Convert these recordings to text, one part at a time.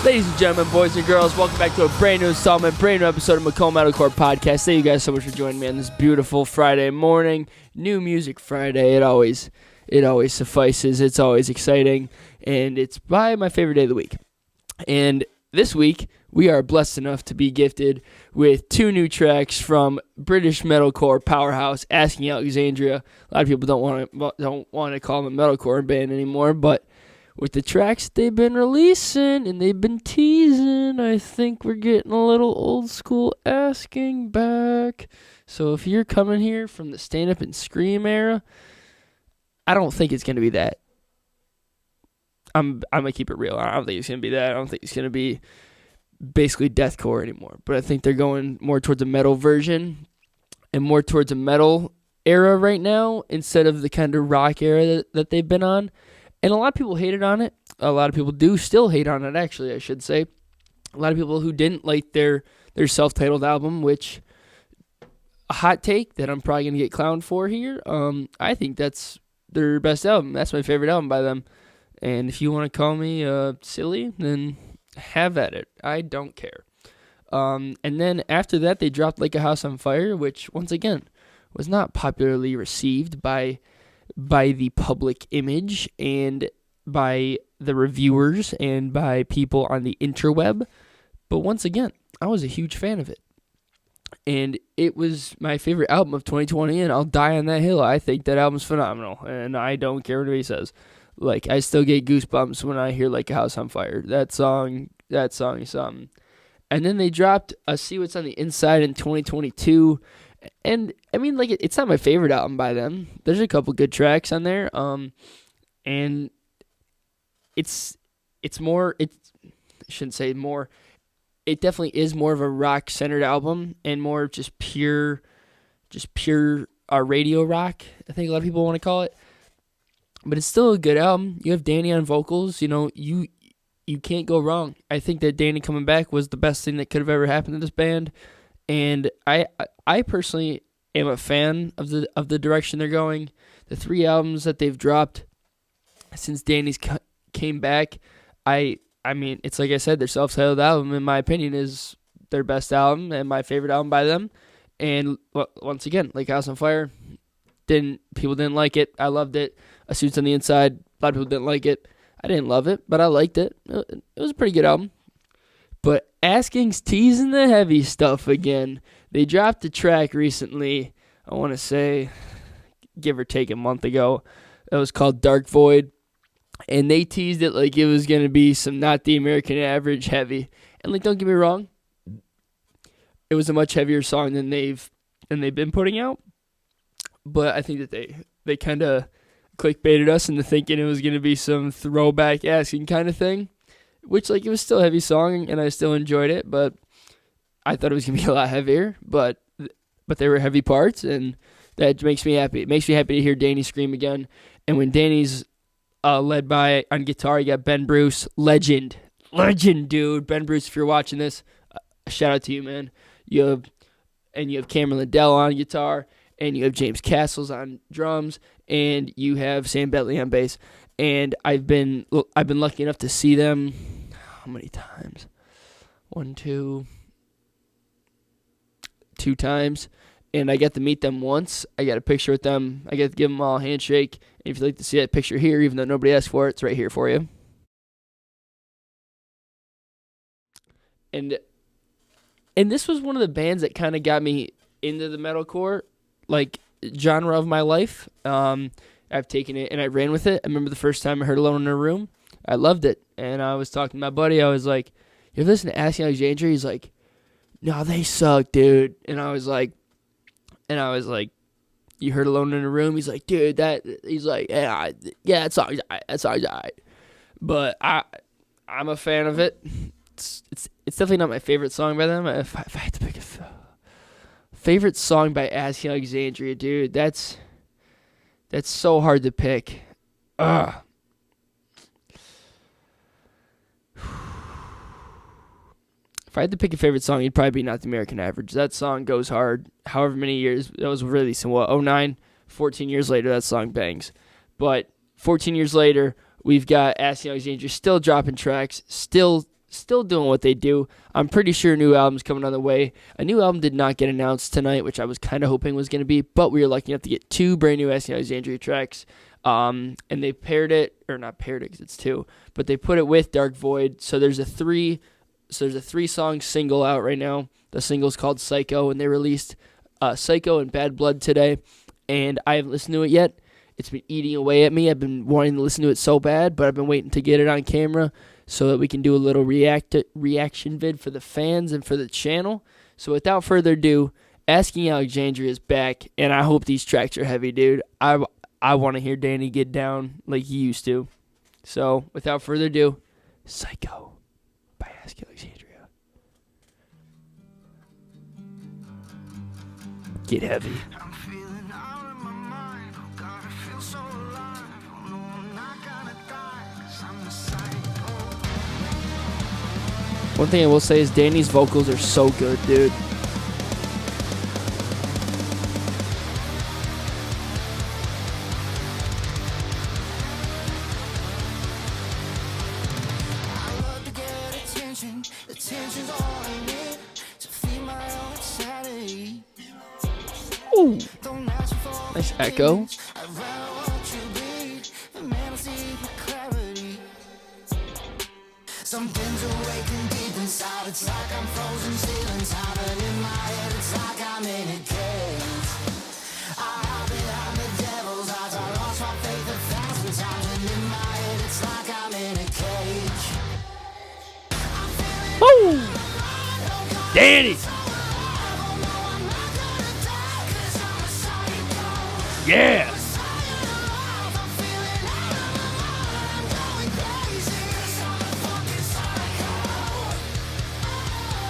Ladies and gentlemen, boys and girls, welcome back to a brand new installment, brand new episode of Metalcore Metalcore Podcast. Thank you guys so much for joining me on this beautiful Friday morning. New Music Friday. It always suffices. It's always exciting, and it's by my favorite day of the week. And this week, we are blessed enough to be gifted with two new tracks from British Metalcore powerhouse Asking Alexandria. A lot of people don't want to call them a metalcore band anymore, but with the tracks they've been releasing and they've been teasing, I think we're getting a little old school Asking back. So if you're coming here from the Stand Up and Scream era, I don't think it's going to be that. I'm going to keep it real. I don't think it's going to be that. I don't think it's going to be basically deathcore anymore. But I think they're going more towards a metal version and more towards a metal era right now instead of the kind of rock era that they've been on. And a lot of people hated on it. A lot of people do still hate on it, actually, I should say. A lot of people who didn't like their self-titled album, which, a hot take that I'm probably going to get clowned for here. I think that's their best album. That's my favorite album by them. And if you want to call me silly, then have at it. I don't care. And then after that, they dropped Like a House on Fire, which, once again, was not popularly received by the public image and by the reviewers and by people on the interweb. But once again, I was a huge fan of it. And it was my favorite album of 2020, and I'll die on that hill. I think that album's phenomenal, and I don't care what anybody says. Like, I still get goosebumps when I hear Like a House on Fire. That song is something. And then they dropped See What's on the Inside in 2022. And, I mean, like, it's not my favorite album by them. There's a couple good tracks on there. And it's more, I shouldn't say more. It definitely is more of a rock-centered album and more just pure radio rock, I think a lot of people want to call it. But it's still a good album. You have Danny on vocals. You know, you can't go wrong. I think that Danny coming back was the best thing that could have ever happened to this band. And I personally am a fan of the direction they're going. The 3 albums that they've dropped since Danny's came back, I mean, it's like I said, their self-titled album, in my opinion, is their best album and my favorite album by them. And once again, like House on Fire, people didn't like it. I loved it. A Suits on the Inside, a lot of people didn't like it. I didn't love it, but I liked it. It was a pretty good album. But Asking's teasing the heavy stuff again. They dropped a track recently, I want to say, give or take a month ago. It was called Dark Void. And they teased it like it was going to be some Not the American Average heavy. And, like, don't get me wrong, it was a much heavier song than they've been putting out. But I think that they kind of clickbaited us into thinking it was going to be some throwback Asking kind of thing. Which, like, it was still a heavy song, and I still enjoyed it, but I thought it was going to be a lot heavier, but there were heavy parts, and that makes me happy. It makes me happy to hear Danny scream again, and when Danny's led by, on guitar, you got Ben Bruce, legend, dude. Ben Bruce, if you're watching this, shout out to you, man. You have Cameron Liddell on guitar, and you have James Castles on drums, and you have Sam Bentley on bass. And I've been lucky enough to see them, how many times? 2 times. And I got to meet them once. I got a picture with them. I got to give them all a handshake. And if you'd like to see that picture here, even though nobody asked for it, it's right here for you. And this was one of the bands that kind of got me into the metalcore, like, genre of my life. I've taken it and I ran with it. I remember the first time I heard Alone in a Room. I loved it. And I was talking to my buddy. I was like, you ever listen to Asking Alexandria? He's like, no, they suck, dude. And I was like, you heard Alone in a Room? He's like, dude, he's like, yeah, that song's all right. But I'm a fan of it. It's definitely not my favorite song by them. If I had to pick a favorite song by Asking Alexandria, dude, that's so hard to pick. Ugh. If I had to pick a favorite song, it'd probably be Not the American Average. That song goes hard. However many years, that was released in 2009? 14 years later, that song bangs. But 14 years later, we've got Asking Alexandria still dropping tracks, still still doing what they do. I'm pretty sure a new album's coming on the way. A new album did not get announced tonight, which I was kind of hoping was going to be, but we were lucky enough to get 2 brand new Asking Alexandria tracks. And they paired it, or not paired it because it's 2, but they put it with Dark Void. So there's a 3-song single out right now. The single's called Psycho, and they released Psycho and Bad Blood today, and I haven't listened to it yet. It's been eating away at me. I've been wanting to listen to it so bad, but I've been waiting to get it on camera so that we can do a little reaction vid for the fans and for the channel. So without further ado, Asking Alexandria is back, and I hope these tracks are heavy, dude. I want to hear Danny get down like he used to. So without further ado, Psycho by Asking Alexandria. Get heavy. I'm feeling out of my mind. Oh God, I feel so alive. Oh no, I'm not gonna die, 'cause I'm a psycho. One thing I will say is Danny's vocals are so good, dude. I love to get attention. Attention's all I need to feed my own insanity. Ooh, Don't ask for nice echo. I'd rather watch you bleed. The man I see with clarity. Something's awakened deep inside. It's like I'm frozen ceilings hiding in my head. It's like I'm in a cage. I hide behind the devil's eyes. I lost my faith 1,000 times, and in my head it's like I'm in a cage. Woo! Danny! Yeah!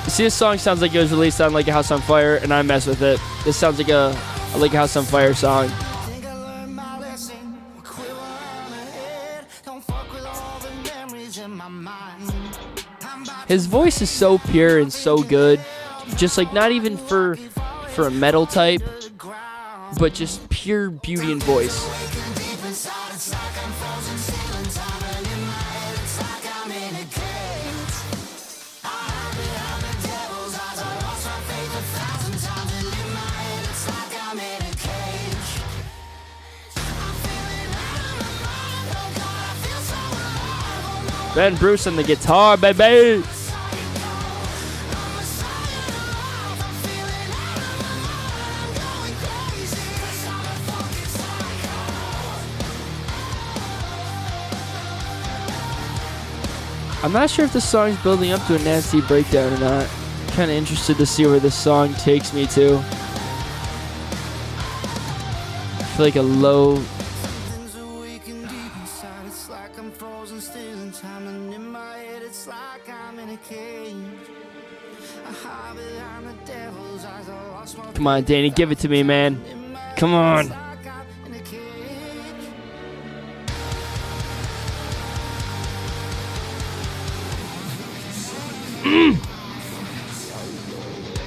See, this song sounds like it was released on Like a House on Fire, and I mess with it. This sounds like a Like a House on Fire song. Think I learned my lesson. Quit while I'm ahead. Don't fuck with all the memories in my mind. I'm about His voice is so pure and so good. Just like not even for a metal type, to the ground. but just pure beauty and voice. Awakened deep inside. It's like I'm frozen ceilings hiding in my head. It's like I'm in a cage. I hide behind the devil's eyes. I lost my faith 1,000 times, and in my head it's like I'm in a cage. I'm feeling out of my mind. Oh God, I feel so alive. Oh no, Ben Bruce on the guitar, baby. I'm not sure if this song's building up to a nasty breakdown or not. Kind of interested to see where this song takes me to. I feel like a low. Something's awakened deep inside. It's like I'm frozen still in time, and in my head it's like I'm in a cage. I hide behind the devil's eyes. I lost my Come on, Danny, give it to me, man. in my head. Come on. It's like I'm in a cage.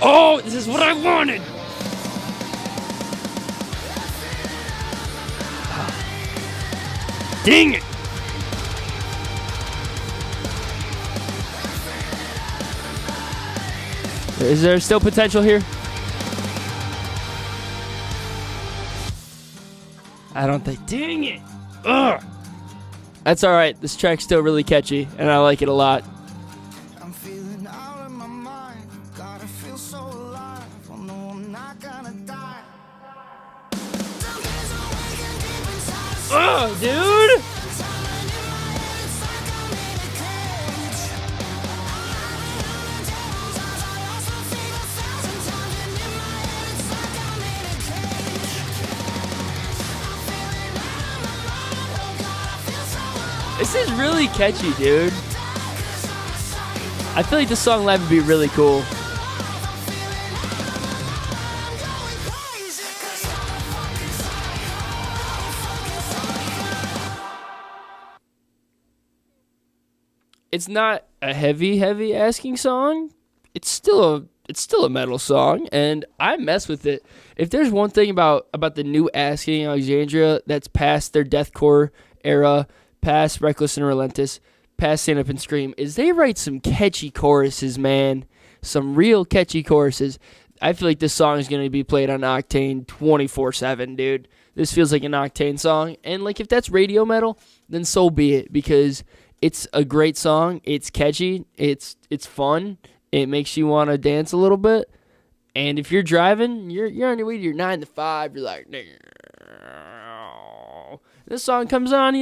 Oh, this is what I wanted. Dang it. Is there still potential here? I don't think. Dang it. Ugh. That's all right. This track's still really catchy, and I like it a lot. I'm feeling out of my mind. God, I feel so alive. Oh no, I'm not gonna die. Something's awakened deep inside. Oh, dude. This is really catchy, dude. I feel like this song live would be really cool. It's not a heavy asking song. It's still a metal song, and I mess with it. If there's one thing about the new Asking Alexandria that's past their deathcore era, past Reckless and Relentless, past Stand Up and Scream is they write some catchy choruses, man. Some real catchy choruses. I feel like this song is going to be played on Octane 24/7, dude. This feels like an Octane song. And, like, if that's radio metal, then so be it. Because it's a great song. It's catchy. It's fun. It makes you want to dance a little bit. And if you're driving, you're on your way to your 9 to 5. You're like, this song comes on,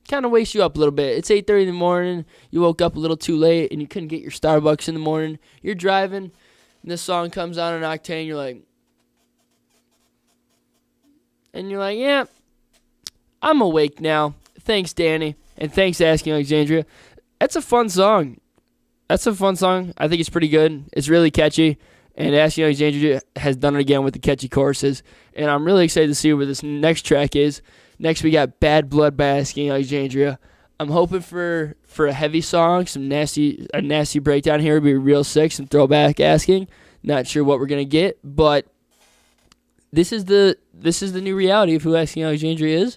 kind of wakes you up a little bit. It's 8:30 in the morning. You woke up a little too late, and you couldn't get your Starbucks in the morning. You're driving, and this song comes on in Octane. You're like, yeah, I'm awake now. Thanks, Danny, and thanks, Asking Alexandria. That's a fun song. I think it's pretty good. It's really catchy. And Asking Alexandria has done it again with the catchy choruses. And I'm really excited to see where this next track is. Next, we got Bad Blood by Asking Alexandria. I'm hoping for a heavy song, a nasty breakdown here would be real sick, some throwback Asking. Not sure what we're gonna get, but this is the new reality of who Asking Alexandria is,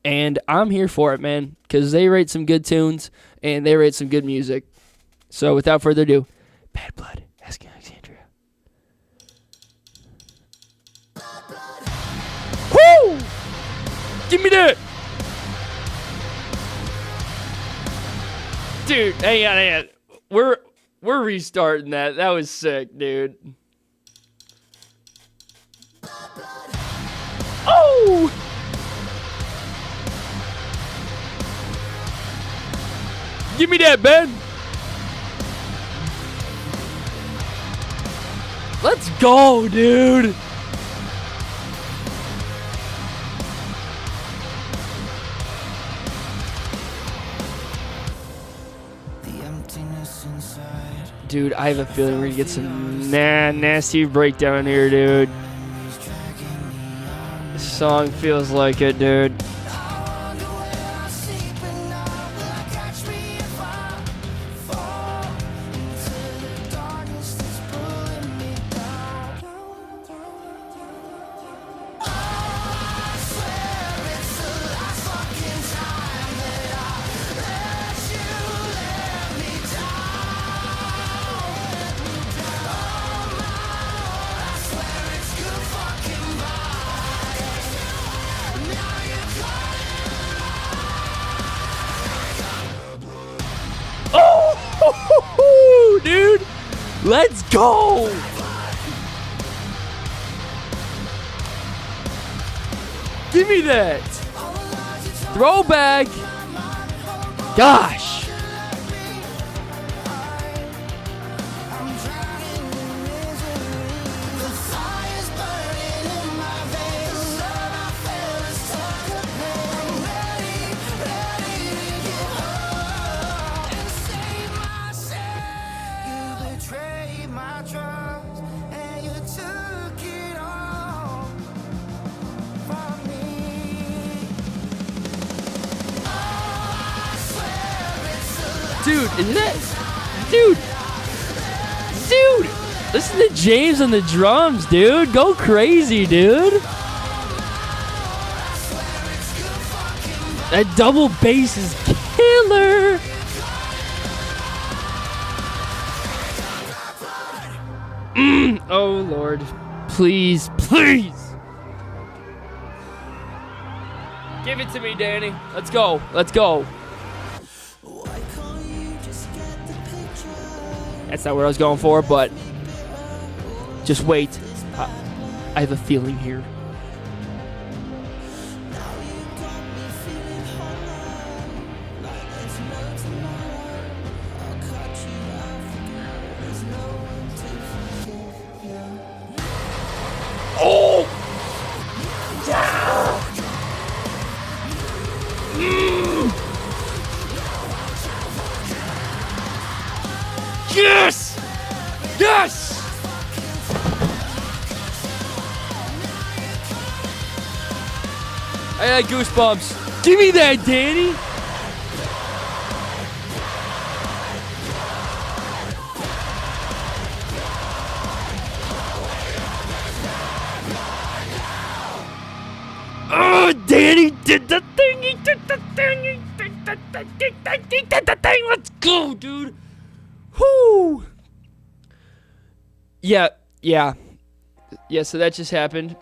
and I'm here for it, man, because they write some good tunes and they write some good music. So without further ado, Bad Blood, Asking Alexandria. Woo! Give me that! Dude, hang on. We're restarting that. That was sick, dude. Oh! Give me that, Ben. Let's go, dude. Dude, I have a feeling we're gonna get some nasty breakdown here, dude. This song feels like it, dude. Dude, let's go. Give me that throwback. Gosh. Dude, isn't that? Dude, listen to James on the drums, dude. Go crazy, dude. That double bass is killer. Oh, Lord. Please. Give it to me, Danny. Let's go. That's not what I was going for, but just wait. I have a feeling here. Oh! Yeah! Yes! I had goosebumps. Give me that, Danny. Oh, Danny did the thing. He did the thing. Let's go, dude. Whoo. Yeah. So that just happened.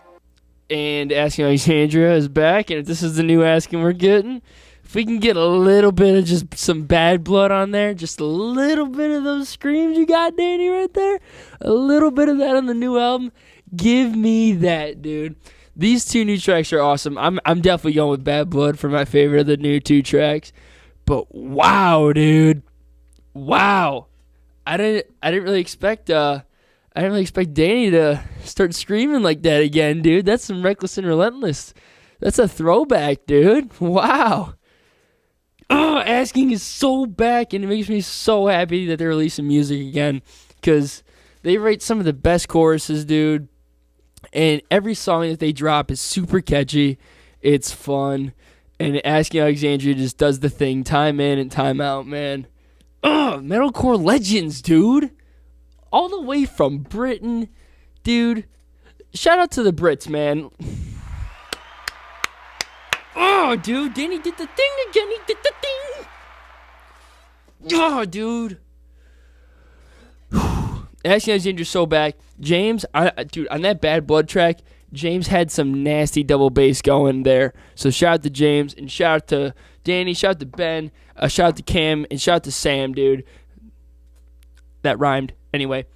And Asking Alexandria is back. And if this is the new Asking we're getting, if we can get a little bit of just some Bad Blood on there, just a little bit of those screams you got, Danny, right there, a little bit of that on the new album, give me that, dude. These 2 new tracks are awesome. I'm definitely going with Bad Blood for my favorite of the new 2 tracks. But wow, dude, wow! I didn't really expect Danny to start screaming like that again, dude. That's some Reckless and Relentless. That's a throwback, dude. Wow. Oh, Asking is so back, and it makes me so happy that they're releasing music again, because they write some of the best choruses, dude. And every song that they drop is super catchy. It's fun. And Asking Alexandria just does the thing time in and time out, man. Metalcore Legends, dude. All the way from Britain, dude. Shout out to the Brits, man. Oh, dude. Danny did the thing again. He did the thing. Oh, dude. Asking Alexandria's so back. James, dude, on that Bad Blood track, James had some nasty double bass going there. So shout out to James, and shout out to Danny, shout out to Ben, shout out to Cam, and shout out to Sam, dude. That rhymed. Anyway.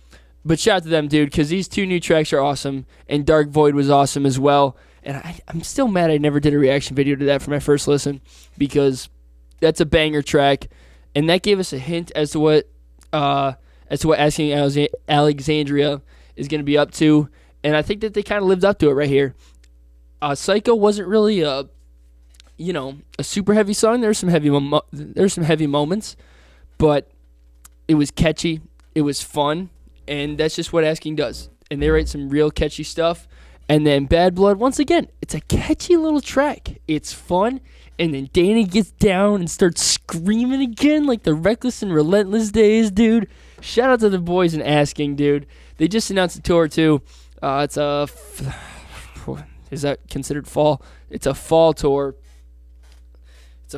But shout out to them, dude, because these 2 new tracks are awesome, and Dark Void was awesome as well. And I'm still mad I never did a reaction video to that for my first listen, because that's a banger track, and that gave us a hint as to what Asking Alexandria is going to be up to, and I think that they kind of lived up to it right here. Psycho wasn't really a super heavy song. There's some heavy moments, but it was catchy, it was fun, and that's just what Asking does. And they write some real catchy stuff. And then Bad Blood, once again, it's a catchy little track. It's fun, and then Danny gets down and starts screaming again like the Reckless and Relentless days, dude. Shout out to the boys in Asking, dude. They just announced a tour, too. Is that considered fall? It's a fall tour. It's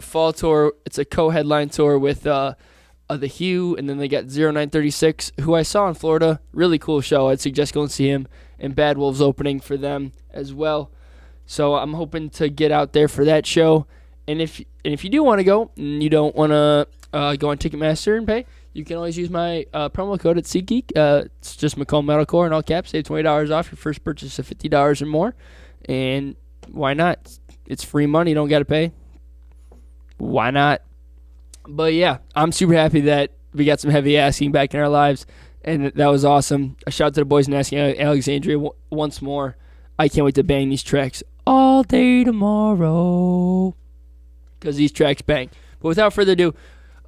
a co-headline tour with The Hue, and then they got 0936, who I saw in Florida. Really cool show. I'd suggest going to see him. And Bad Wolves opening for them as well. So I'm hoping to get out there for that show. And if you do want to go, and you don't want to go on Ticketmaster and pay, you can always use my promo code at SeatGeek. It's just Macomb Metalcore in all caps. Save $20 off your first purchase of $50 or more. And why not? It's free money. You don't got to pay. Why not? But yeah, I'm super happy that we got some heavy Asking back in our lives. And that was awesome. A shout out to the boys in Asking Alexandria once more. I can't wait to bang these tracks all day tomorrow, because these tracks bang. But without further ado,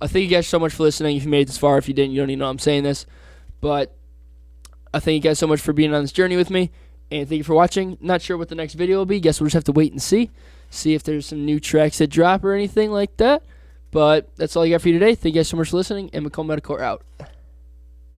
thank you guys so much for listening. If you made it this far, if you didn't, you don't even know I'm saying this. But I thank you guys so much for being on this journey with me. And thank you for watching. Not sure what the next video will be. Guess we'll just have to wait and see. See if there's some new tracks that drop or anything like that. But that's all I got for you today. Thank you guys so much for listening. And Macomb Metalcore out.